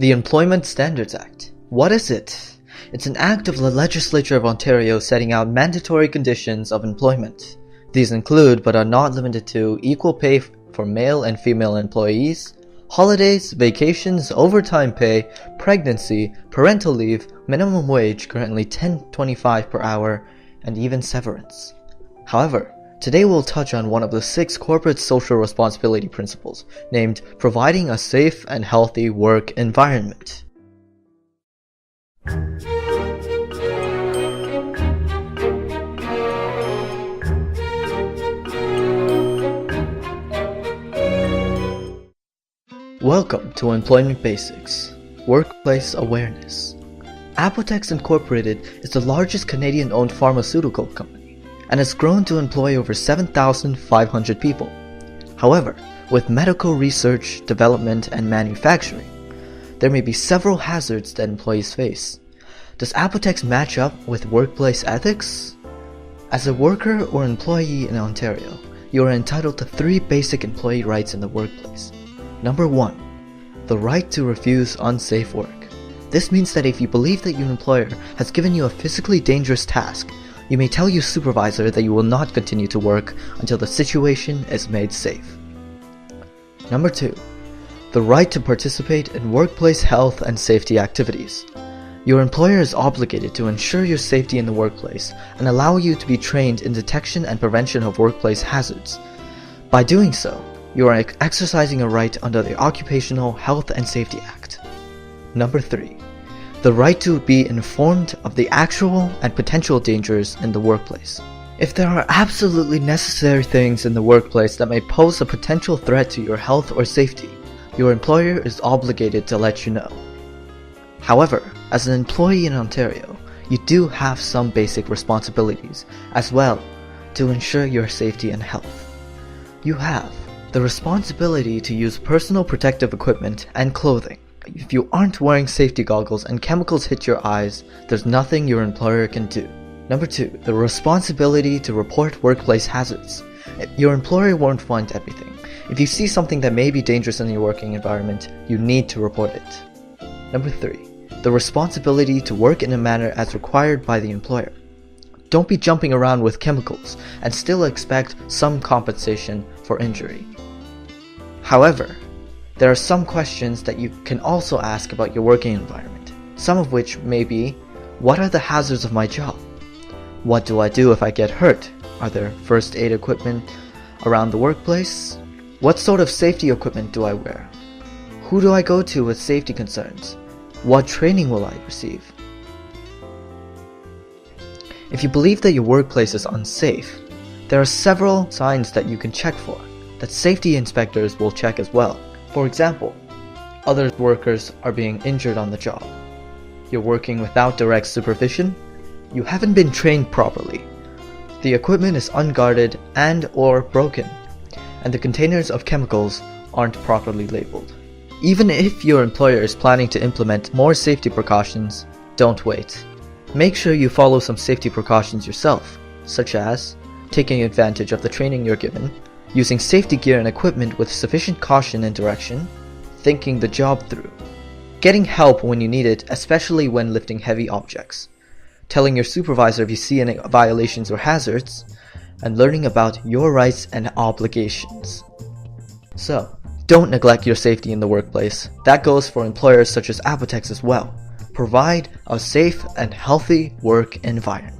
The Employment Standards Act. What is it? It's an act of the Legislature of Ontario setting out mandatory conditions of employment. These include, but are not limited to, equal pay for male and female employees, holidays, vacations, overtime pay, pregnancy, parental leave, minimum wage currently $10.25 per hour, and even severance. However, today we'll touch on one of the 6 corporate social responsibility principles, named providing a safe and healthy work environment. Welcome to Employment Basics, Workplace Awareness. Apotex Incorporated is the largest Canadian-owned pharmaceutical company and has grown to employ over 7,500 people. However, with medical research, development, and manufacturing, there may be several hazards that employees face. Does Apotex match up with workplace ethics? As a worker or employee in Ontario, you are entitled to 3 basic employee rights in the workplace. Number 1. The right to refuse unsafe work. This means that if you believe that your employer has given you a physically dangerous task, you may tell your supervisor that you will not continue to work until the situation is made safe. Number 2. The right to participate in workplace health and safety activities. Your employer is obligated to ensure your safety in the workplace and allow you to be trained in detection and prevention of workplace hazards. By doing so, you are exercising a right under the Occupational Health and Safety Act. Number 3. The right to be informed of the actual and potential dangers in the workplace. If there are absolutely necessary things in the workplace that may pose a potential threat to your health or safety, your employer is obligated to let you know. However, as an employee in Ontario, you do have some basic responsibilities as well to ensure your safety and health. You have the responsibility to use personal protective equipment and clothing. If you aren't wearing safety goggles and chemicals hit your eyes, there's nothing your employer can do. Number 2, the responsibility to report workplace hazards. Your employer won't find everything. If you see something that may be dangerous in your working environment, you need to report it. Number 3, the responsibility to work in a manner as required by the employer. Don't be jumping around with chemicals and still expect some compensation for injury. However, there are some questions that you can also ask about your working environment, some of which may be, what are the hazards of my job? What do I do if I get hurt? Are there first aid equipment around the workplace? What sort of safety equipment do I wear? Who do I go to with safety concerns? What training will I receive? If you believe that your workplace is unsafe, there are several signs that you can check for, that safety inspectors will check as well. For example, other workers are being injured on the job. You're working without direct supervision. You haven't been trained properly. The equipment is unguarded and/or broken, and the containers of chemicals aren't properly labeled. Even if your employer is planning to implement more safety precautions, don't wait. Make sure you follow some safety precautions yourself, such as taking advantage of the training you're given, using safety gear and equipment with sufficient caution and direction, thinking the job through, getting help when you need it, especially when lifting heavy objects, telling your supervisor if you see any violations or hazards, and learning about your rights and obligations. So, don't neglect your safety in the workplace. That goes for employers such as Apotex as well. Provide a safe and healthy work environment.